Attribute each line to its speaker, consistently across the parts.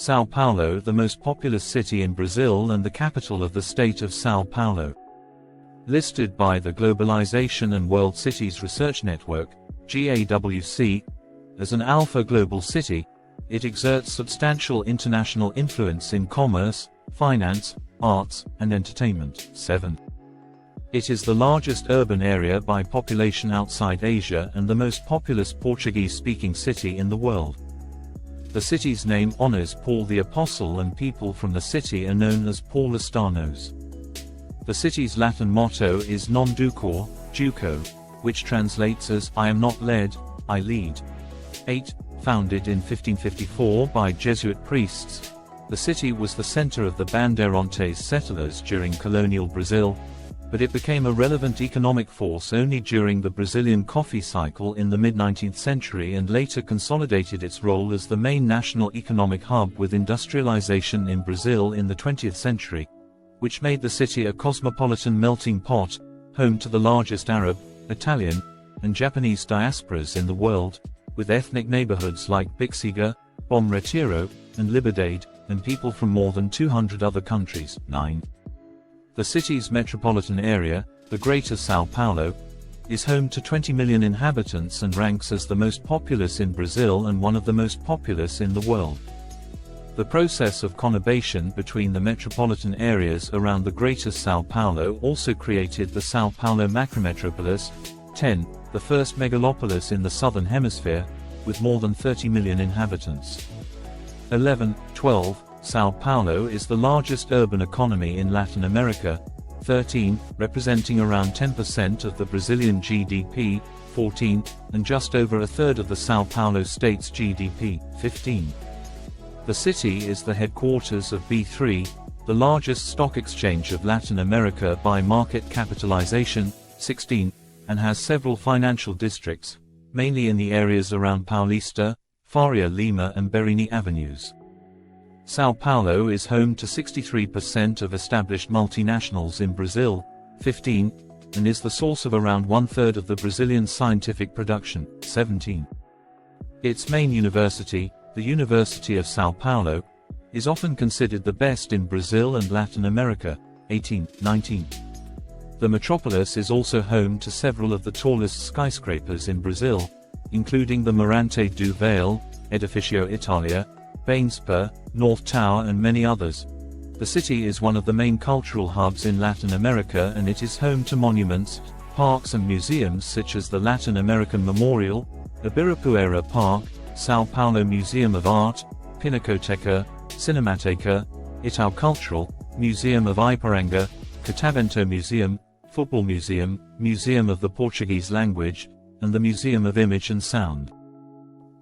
Speaker 1: Sao Paulo, the most populous city in Brazil and the capital of the state of Sao Paulo. Listed by the Globalization and World Cities Research Network, GAWC, as an alpha global city, it exerts substantial international influence in commerce, finance, arts, and entertainment. 7. It is the largest urban area by population outside Asia and the most populous Portuguese-speaking city in the world. The city's name honors Paul the Apostle, and people from the city are known as Paulistanos. The city's Latin motto is Non ducor, duco, which translates as I am not led, I lead. 8. Founded in 1554 by Jesuit priests, the city was the center of the Bandeirantes settlers during colonial Brazil, but it became a relevant economic force only during the Brazilian coffee cycle in the mid-19th century and later consolidated its role as the main national economic hub with industrialization in Brazil in the 20th century, which made the city a cosmopolitan melting pot, home to the largest Arab, Italian, and Japanese diasporas in the world, with ethnic neighborhoods like Bixiga, Bom Retiro, and Liberdade, and people from more than 200 other countries. 9. The city's metropolitan area, the Greater Sao Paulo, is home to 20 million inhabitants and ranks as the most populous in Brazil and one of the most populous in the world. The process of conurbation between the metropolitan areas around the Greater Sao Paulo also created the Sao Paulo macrometropolis. 10. The first megalopolis in the southern hemisphere, with more than 30 million inhabitants. 11. 12. Sao Paulo is the largest urban economy in Latin America. 13. Representing around 10% of the Brazilian GDP. 14. And just over a third of the Sao Paulo state's GDP. 15. The city is the headquarters of B3, the largest stock exchange of Latin America by market capitalization. 16. And has several financial districts, mainly in the areas around Paulista, Faria Lima and Berini avenues. Sao Paulo is home to 63% of established multinationals in Brazil. 15. And is the source of around one-third of the Brazilian scientific production. 17. Its main university, the University of Sao Paulo, is often considered the best in Brazil and Latin America. 18. 19. The metropolis is also home to several of the tallest skyscrapers in Brazil, including the Mirante do Vale, Edifício Italia, Bainspur, North Tower and many others. The city is one of the main cultural hubs in Latin America, and it is home to monuments, parks and museums such as the Latin American Memorial, Ibirapuera Park, Sao Paulo Museum of Art, Pinacoteca, Cinemateca, Itaú Cultural, Museum of Ipiranga, Catavento Museum, Football Museum, Museum of the Portuguese Language, and the Museum of Image and Sound.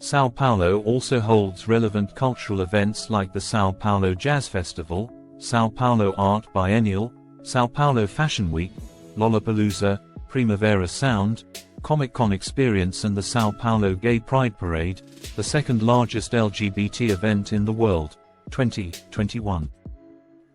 Speaker 1: Sao Paulo also holds relevant cultural events like the Sao Paulo Jazz Festival, Sao Paulo Art Biennial, Sao Paulo Fashion Week, Lollapalooza, Primavera Sound, Comic-Con Experience and the Sao Paulo Gay Pride Parade, the second largest LGBT event in the world. 2021.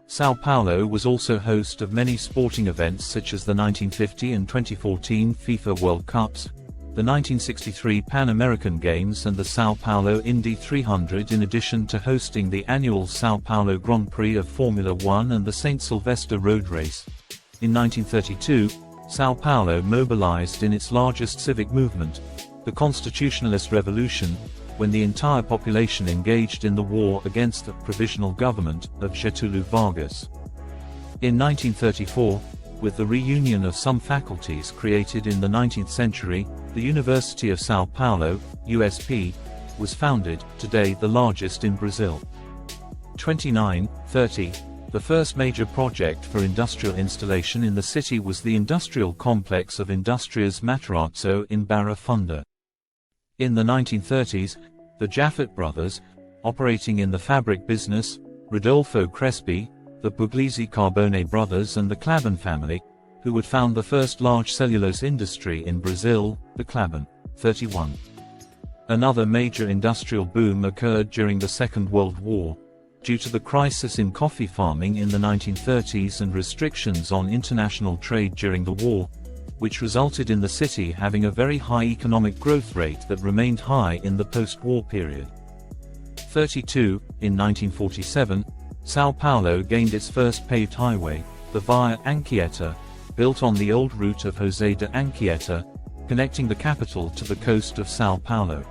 Speaker 1: Sao Paulo was also host of many sporting events such as the 1950 and 2014 FIFA World Cups, the 1963 Pan American Games and the Sao Paulo Indy 300, in addition to hosting the annual Sao Paulo Grand Prix of Formula One and the St. Sylvester Road Race. In 1932, Sao Paulo mobilized in its largest civic movement, the Constitutionalist Revolution, when the entire population engaged in the war against the provisional government of Getúlio Vargas. In 1934, with the reunion of some faculties created in the 19th century, the University of Sao Paulo, USP, was founded, today the largest in Brazil. 29. 30. The first major project for industrial installation in the city was the industrial complex of Indústrias Matarazzo in Barra Funda. In the 1930s, the Jaffet brothers, operating in the fabric business, Rodolfo Crespi, the Puglisi Carbone brothers and the Klaban family, who would found the first large cellulose industry in Brazil, the Klaban. 31. Another major industrial boom occurred during the Second World War, due to the crisis in coffee farming in the 1930s and restrictions on international trade during the war, which resulted in the city having a very high economic growth rate that remained high in the post-war period. 32, in 1947, Sao Paulo gained its first paved highway, the Via Anchieta, built on the old route of José de Anchieta, connecting the capital to the coast of Sao Paulo.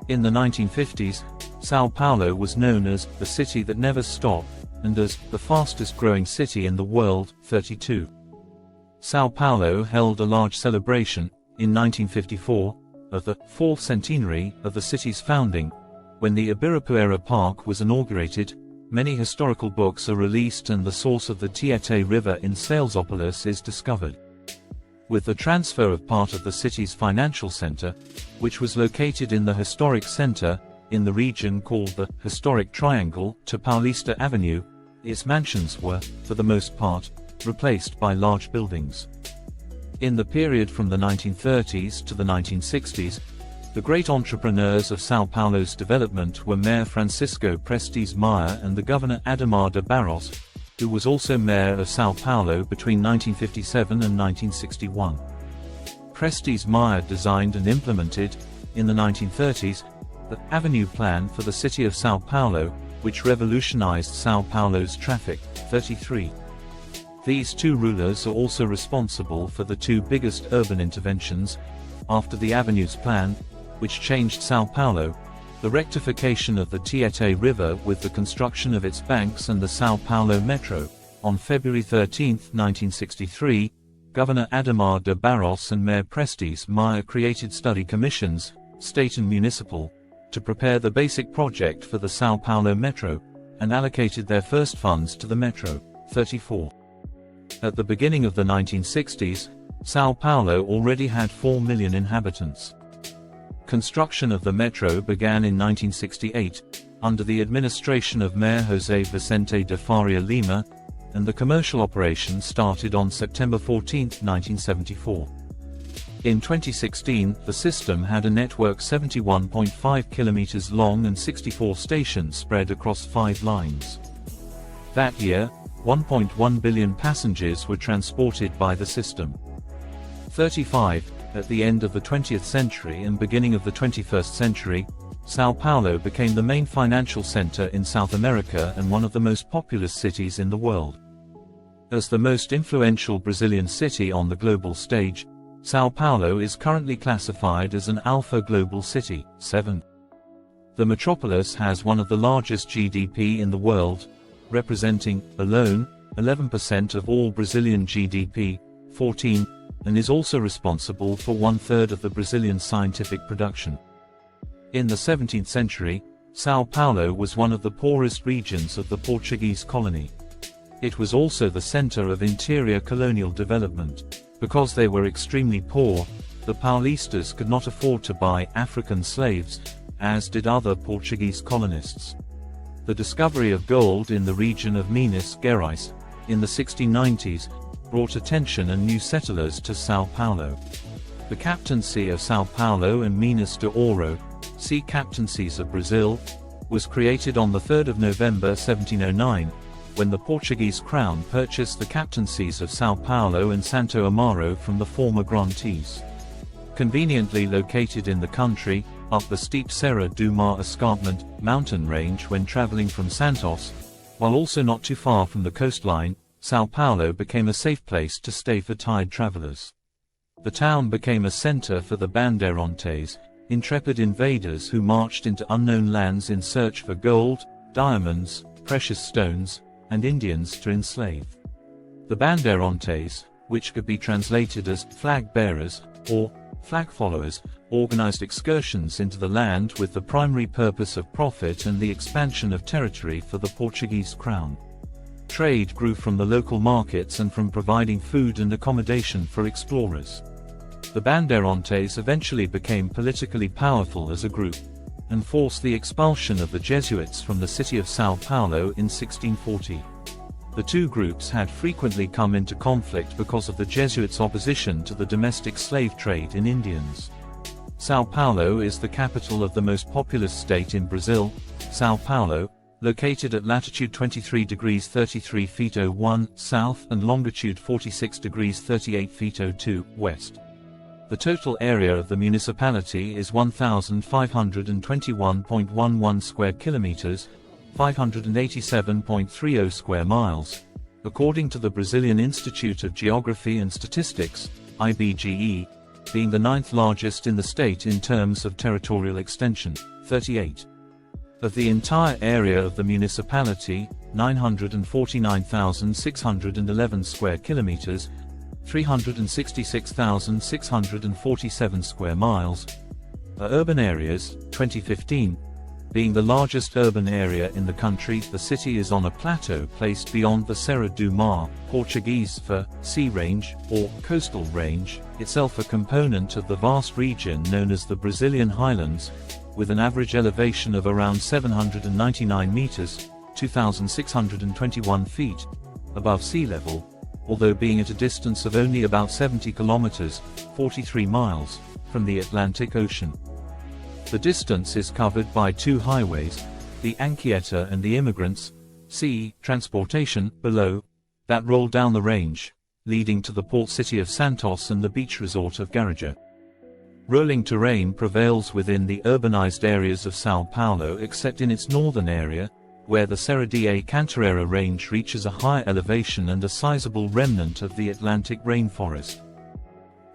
Speaker 1: In the 1950s, Sao Paulo was known as the city that never stopped, and as the fastest growing city in the world. 32. Sao Paulo held a large celebration, in 1954, of the 4th centenary of the city's founding. When the Ibirapuera Park was inaugurated, many historical books are released and the source of the Tietê River in Salesópolis is discovered. With the transfer of part of the city's financial center, which was located in the historic center, in the region called the Historic Triangle, to Paulista Avenue, its mansions were, for the most part, replaced by large buildings. In the period from the 1930s to the 1960s, the great entrepreneurs of Sao Paulo's development were Mayor Francisco Prestes Maia and the Governor Ademar de Barros, who was also mayor of Sao Paulo between 1957 and 1961. Prestes Maia designed and implemented, in the 1930s, the Avenue Plan for the city of Sao Paulo, which revolutionized Sao Paulo's traffic. 33. These two rulers are also responsible for the two biggest urban interventions, after the Avenues Plan, which changed Sao Paulo, the rectification of the Tietê River with the construction of its banks and the Sao Paulo Metro. On February 13, 1963, Governor Ademar de Barros and Mayor Prestes Maia created study commissions, state and municipal, to prepare the basic project for the Sao Paulo Metro, and allocated their first funds to the Metro. 34. At the beginning of the 1960s, Sao Paulo already had 4 million inhabitants. Construction of the Metro began in 1968, under the administration of Mayor José Vicente de Faria Lima, and the commercial operation started on September 14, 1974. In 2016, the system had a network 71.5 kilometers long and 64 stations spread across 5 lines. That year, 1.1 billion passengers were transported by the system. 35. At the end of the 20th century and beginning of the 21st century, Sao Paulo became the main financial center in South America and one of the most populous cities in the world. As the most influential Brazilian city on the global stage, Sao Paulo is currently classified as an Alpha Global City. 7. The metropolis has one of the largest GDP in the world, representing, alone, 11% of all Brazilian GDP. 14. And is also responsible for 1/3 of the Brazilian scientific production. In the 17th century, Sao Paulo was one of the poorest regions of the Portuguese colony. It was also the center of interior colonial development. Because they were extremely poor, the Paulistas could not afford to buy African slaves, as did other Portuguese colonists. The discovery of gold in the region of Minas Gerais, in the 1690s, brought attention and new settlers to Sao Paulo. The captaincy of Sao Paulo and Minas de Ouro, sea captaincies of Brazil, was created on the 3rd of November 1709, when the Portuguese crown purchased the captaincies of Sao Paulo and Santo Amaro from the former grantees. Conveniently located in the country, up the steep Serra do Mar escarpment mountain range when traveling from Santos, while also not too far from the coastline, Sao Paulo became a safe place to stay for tide travelers. The town became a center for the Bandeirantes, intrepid invaders who marched into unknown lands in search for gold, diamonds, precious stones, and Indians to enslave. The Bandeirantes, which could be translated as flag bearers, or flag followers, organized excursions into the land with the primary purpose of profit and the expansion of territory for the Portuguese crown. Trade grew from the local markets and from providing food and accommodation for explorers. The Bandeirantes eventually became politically powerful as a group, and forced the expulsion of the Jesuits from the city of Sao Paulo in 1640. The two groups had frequently come into conflict because of the Jesuits' opposition to the domestic slave trade in Indians. Sao Paulo is the capital of the most populous state in Brazil, Sao Paulo, located at latitude 23 degrees 33 feet 01 south and longitude 46 degrees 38 feet 02 west. The total area of the municipality is 1,521.11 square kilometers, 587.30 square miles. According to the Brazilian Institute of Geography and Statistics, IBGE, being the 9th largest in the state in terms of territorial extension, 38. Of the entire area of the municipality, 949,611 square kilometers, 366,647 square miles, are urban areas. 2015, being the largest urban area in the country, the city is on a plateau placed beyond the Serra do Mar, Portuguese for sea range or coastal range, itself a component of the vast region known as the Brazilian Highlands, with an average elevation of around 799 meters, 2,621 feet, above sea level, although being at a distance of only about 70 kilometers, 43 miles, from the Atlantic Ocean. The distance is covered by two highways, the Anchieta and the Immigrants, sea transportation, below, that roll down the range, leading to the port city of Santos and the beach resort of Garraja. Rolling terrain prevails within the urbanized areas of Sao Paulo except in its northern area, where the Serra da Cantareira range reaches a high elevation and a sizable remnant of the Atlantic rainforest.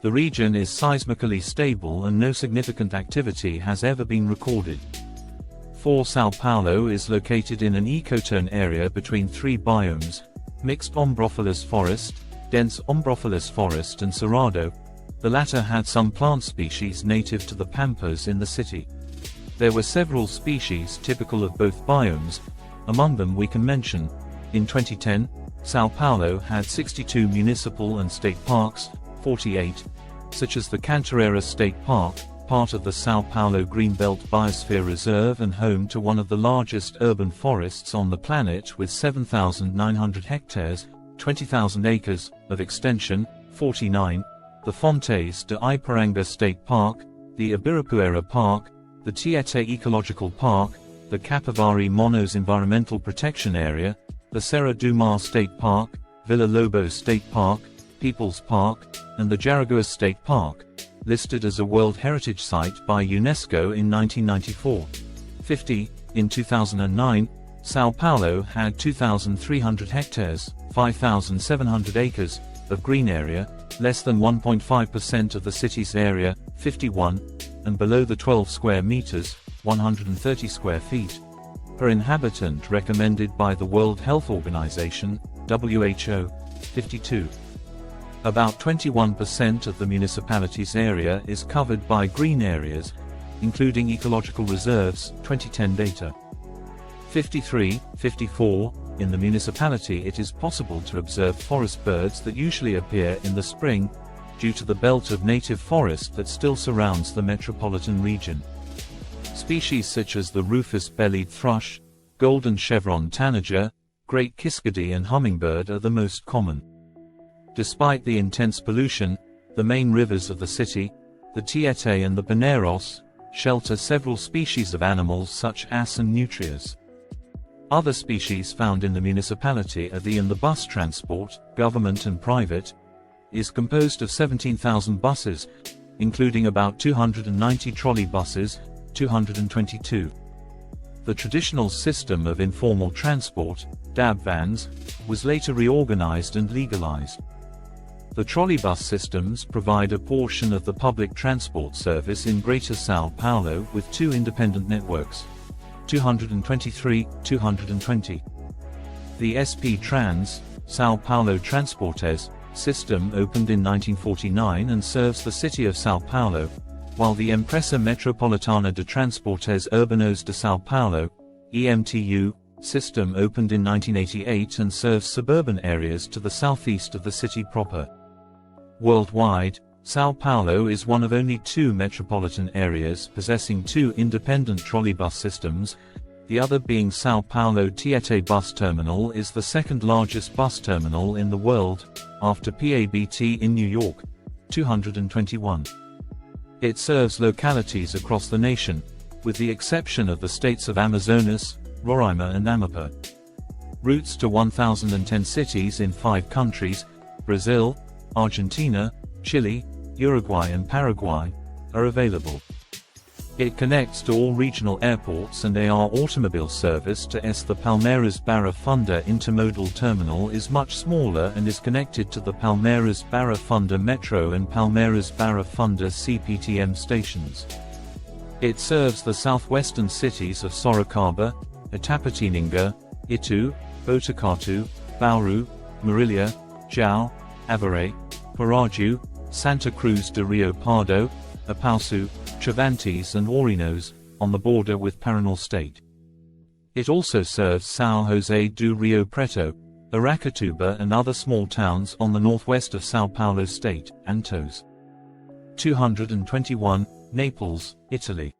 Speaker 1: The region is seismically stable and no significant activity has ever been recorded. Sao Paulo is located in an ecotone area between three biomes, mixed ombrophilous forest, dense ombrophilous forest and cerrado. The latter had some plant species native to the pampas in the city. There were several species typical of both biomes. Among them we can mention, in 2010, Sao Paulo had 62 municipal and state parks, 48, such as the Cantareira State Park, part of the Sao Paulo Greenbelt Biosphere Reserve and home to one of the largest urban forests on the planet with 7,900 hectares, 20,000 acres, of extension, 49, the Fontes de Iparanga State Park, the Ibirapuera Park, the Tietê Ecological Park, the Capivari Monos Environmental Protection Area, the Serra do Mar State Park, Villa Lobos State Park, People's Park, and the Jaraguá State Park, listed as a World Heritage Site by UNESCO in 1994. 50. In 2009, Sao Paulo had 2,300 hectares, 5,700 acres, of green area, less than 1.5% of the city's area, 51, and below the 12 square meters, 130 square feet, per inhabitant recommended by the World Health Organization, WHO, 52. About 21% of the municipality's area is covered by green areas, including ecological reserves, 2010 data. 53, 54, in the municipality it is possible to observe forest birds that usually appear in the spring, due to the belt of native forest that still surrounds the metropolitan region. Species such as the rufous-bellied thrush, golden chevron tanager, great kiskadee and hummingbird are the most common. Despite the intense pollution, the main rivers of the city, the Tietê and the Pinheiros, shelter several species of animals such as and nutrias. Other species found in the municipality are the bus transport, government and private, is composed of 17,000 buses, including about 290 trolley buses, 222. The traditional system of informal transport, DAB vans, was later reorganized and legalized. The trolleybus systems provide a portion of the public transport service in Greater Sao Paulo with two independent networks, 223, 220. The SP Trans, Sao Paulo Transportes, system opened in 1949 and serves the city of Sao Paulo, while the Empresa Metropolitana de Transportes Urbanos de Sao Paulo, EMTU, system opened in 1988 and serves suburban areas to the southeast of the city proper. Worldwide, Sao Paulo is one of only two metropolitan areas possessing two independent trolleybus systems, the other being Sao Paulo Tietê Bus Terminal is the second largest bus terminal in the world, after PABT in New York, 221. It serves localities across the nation, with the exception of the states of Amazonas, Roraima and Amapá. Routes to 1,010 cities in 5 countries, Brazil, Argentina, Chile, Uruguay and Paraguay, are available. It connects to all regional airports and AR automobile service to The Palmeiras Barra Funda intermodal terminal is much smaller and is connected to the Palmeiras Barra Funda Metro and Palmeiras Barra Funda CPTM stations. It serves the southwestern cities of Sorocaba, Itapetininga, Itu, Botucatu, Bauru, Marília, João, Avaré, Paraju, Santa Cruz de Rio Pardo, Apauçu, Chavantes and Orinos, on the border with Paranal State. It also serves São José do Rio Preto, Aracatuba and other small towns on the northwest of Sao Paulo State, Antos. 221, Naples, Italy.